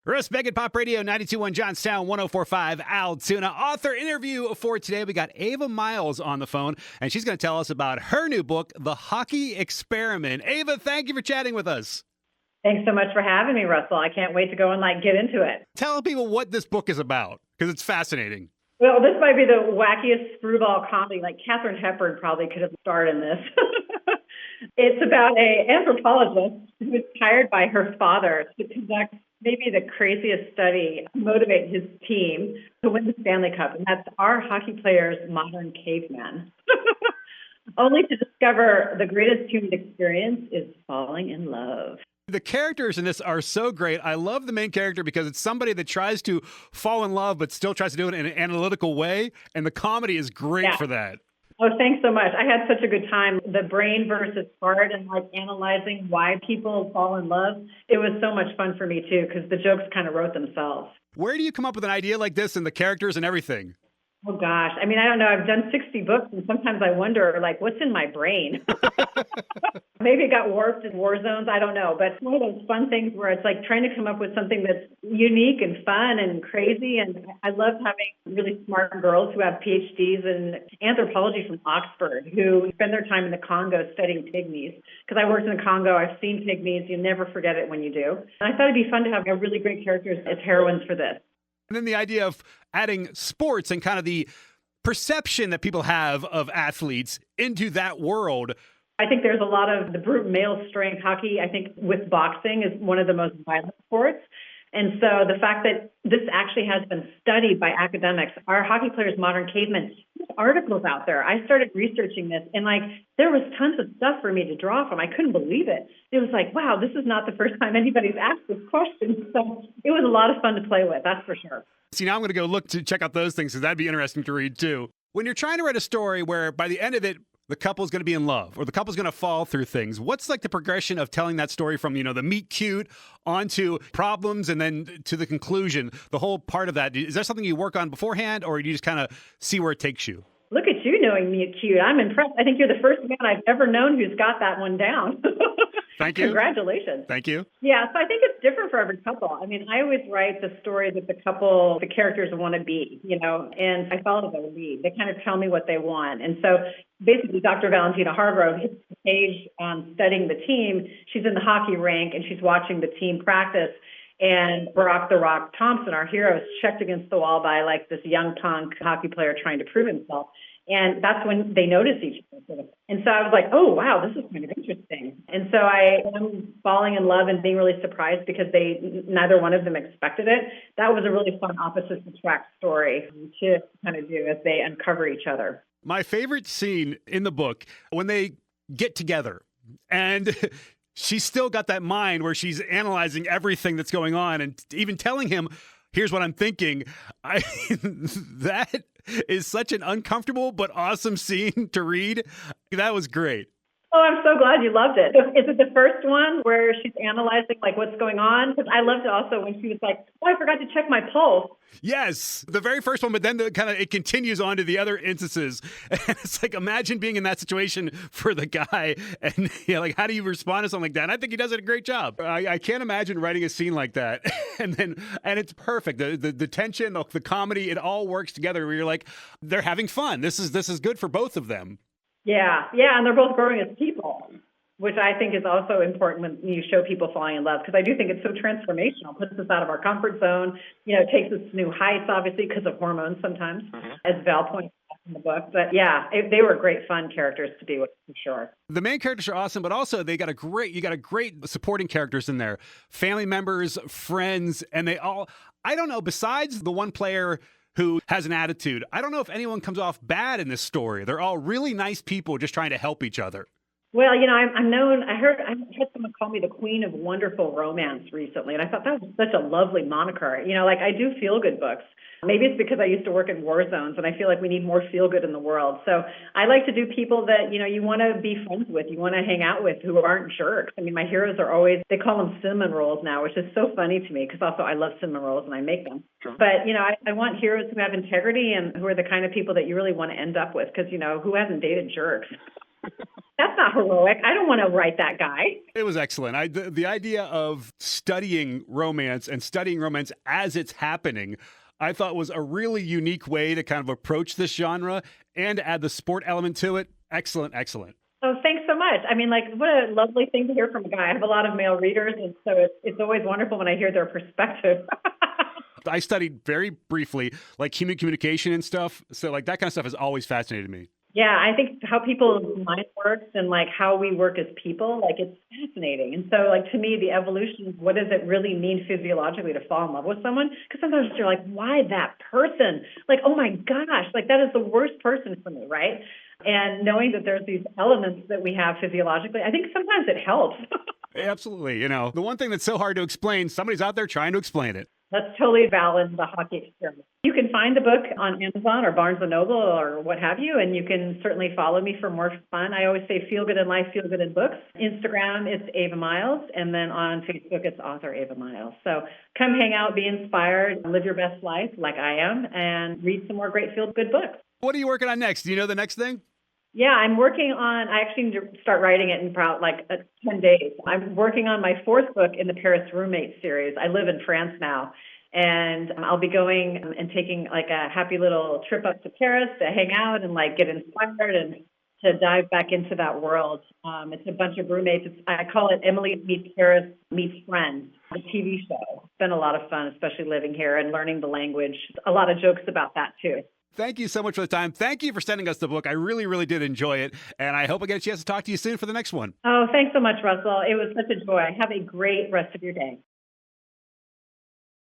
Roast Megan Pop Radio 92.1 Johnstown, 104.5 Altoona. Author interview for today. We got Ava Miles on the phone, and she's going to tell us about her new book, The Hockey Experiment. Ava, thank you for chatting with us. Thanks so much for having me, Russell. I can't wait to go and get into it. Tell people what this book is about, because it's fascinating. Well, this might be the wackiest screwball comedy. Katharine Hepburn probably could have starred in this. It's about an anthropologist who was hired by her father to conduct maybe the craziest study to motivate his team to win the Stanley Cup, and that's our hockey players' modern cavemen. Only to discover the greatest human experience is falling in love. The characters in this are so great. I love the main character because it's somebody that tries to fall in love but still tries to do it in an analytical way, and the comedy is great for that. Oh, thanks so much. I had such a good time. The brain versus heart and analyzing why people fall in love. It was so much fun for me too, because the jokes kind of wrote themselves. Where do you come up with an idea like this and the characters and everything? Oh gosh. I don't know. I've done 60 books and sometimes I wonder what's in my brain? Maybe it got warped in war zones. I don't know. But it's one of those fun things where it's trying to come up with something that's unique and fun and crazy. And I love having really smart girls who have PhDs in anthropology from Oxford who spend their time in the Congo studying pygmies. Because I worked in the Congo. I've seen pygmies. You never forget it when you do. And I thought it'd be fun to have really great characters as heroines for this. And then the idea of adding sports and kind of the perception that people have of athletes into that world. I think there's a lot of the brute male strength hockey. I think with boxing is one of the most violent sports. And so the fact that this actually has been studied by academics, our hockey players, modern cavemen, there's articles out there. I started researching this and there was tons of stuff for me to draw from. I couldn't believe it. It was wow, this is not the first time anybody's asked this question. So it was a lot of fun to play with, that's for sure. See, now I'm going to go look to check out those things because that'd be interesting to read too. When you're trying to write a story where by the end of it, the couple's going to be in love or the couple's going to fall through things, what's the progression of telling that story from, the meet cute onto problems and then to the conclusion, the whole part of that? Is that something you work on beforehand or do you just kind of see where it takes you? Look at you knowing meet cute. I'm impressed. I think you're the first man I've ever known who's got that one down. Thank you. Congratulations. Thank you. Yeah, so I think it's different for every couple. I always write the story that the characters want to be, and I follow their lead. They kind of tell me what they want. And so basically Dr. Valentina Hargrove hits the page on studying the team. She's in the hockey rink and she's watching the team practice. And Brock Thomson, our hero, is checked against the wall by this young punk hockey player trying to prove himself. And that's when they notice each other. And so I was oh, wow, this is kind of interesting. And so I am falling in love and being really surprised because neither one of them expected it. That was a really fun opposites attract story to kind of do as they uncover each other. My favorite scene in the book, when they get together and she's still got that mind where she's analyzing everything that's going on and even telling him, here's what I'm thinking. That is such an uncomfortable but awesome scene to read. That was great. Oh, I'm so glad you loved it. Is it the first one where she's analyzing what's going on? Because I loved it also when she was oh, I forgot to check my pulse. Yes, the very first one, but then it continues on to the other instances. And it's imagine being in that situation for the guy, and how do you respond to something like that? And I think he does a great job. I can't imagine writing a scene like that, and it's perfect. The tension, the comedy, it all works together. Where you're they're having fun. This is good for both of them. Yeah, and they're both growing as people, which I think is also important when you show people falling in love, because I do think it's so transformational. It puts us out of our comfort zone, takes us to new heights, obviously, because of hormones sometimes, as Val points out in the book. But yeah, they were great fun characters to be with, for sure. The main characters are awesome, but also you got a great supporting characters in there. Family members, friends, and they all, I don't know, besides the one player who has an attitude, I don't know if anyone comes off bad in this story. They're all really nice people just trying to help each other. Well, I'm known, I heard someone call me the queen of wonderful romance recently, and I thought that was such a lovely moniker. I do feel-good books. Maybe it's because I used to work in war zones, and I feel we need more feel-good in the world. So I like to do people that, you want to be friends with, you want to hang out with, who aren't jerks. My heroes are always, they call them cinnamon rolls now, which is so funny to me, because also I love cinnamon rolls and I make them. Sure. But, I want heroes who have integrity and who are the kind of people that you really want to end up with, because, who hasn't dated jerks? That's not heroic. I don't want to write that guy. It was excellent. The idea of studying romance and studying romance as it's happening, I thought was a really unique way to kind of approach this genre and add the sport element to it. Excellent, excellent. Oh, thanks so much. I mean, like, what a lovely thing to hear from a guy. I have a lot of male readers, and so it's always wonderful when I hear their perspective. I studied very briefly, like human communication and stuff. So, like, that kind of stuff has always fascinated me. Yeah, I think how people's mind works and like how we work as people, like it's fascinating. And so like to me, the evolution of what does it really mean physiologically to fall in love with someone? Because sometimes you're like, why that person? Like, oh my gosh, like that is the worst person for me, right? And knowing that there's these elements that we have physiologically, I think sometimes it helps. Absolutely. The one thing that's so hard to explain, somebody's out there trying to explain it. That's totally valid, the hockey experiment. You can find the book on Amazon or Barnes & Noble or what have you, and you can certainly follow me for more fun. I always say feel good in life, feel good in books. Instagram, it's Ava Miles, and then on Facebook, it's author Ava Miles. So come hang out, be inspired, live your best life like I am, and read some more great feel-good books. What are you working on next? Do you know the next thing? Yeah, I'm working on, I actually need to start writing it in about 10 days. I'm working on my fourth book in the Paris Roommate series. I live in France now, and I'll be going and taking like a happy little trip up to Paris to hang out and like get inspired and to dive back into that world. It's a bunch of roommates. I call it Emily Meets Paris Meets Friends, the TV show. It's been a lot of fun, especially living here and learning the language. A lot of jokes about that too. Thank you so much for the time. Thank you for sending us the book. I really, really did enjoy it. And I hope I get a chance to talk to you soon for the next one. Oh, thanks so much, Russell. It was such a joy. Have a great rest of your day.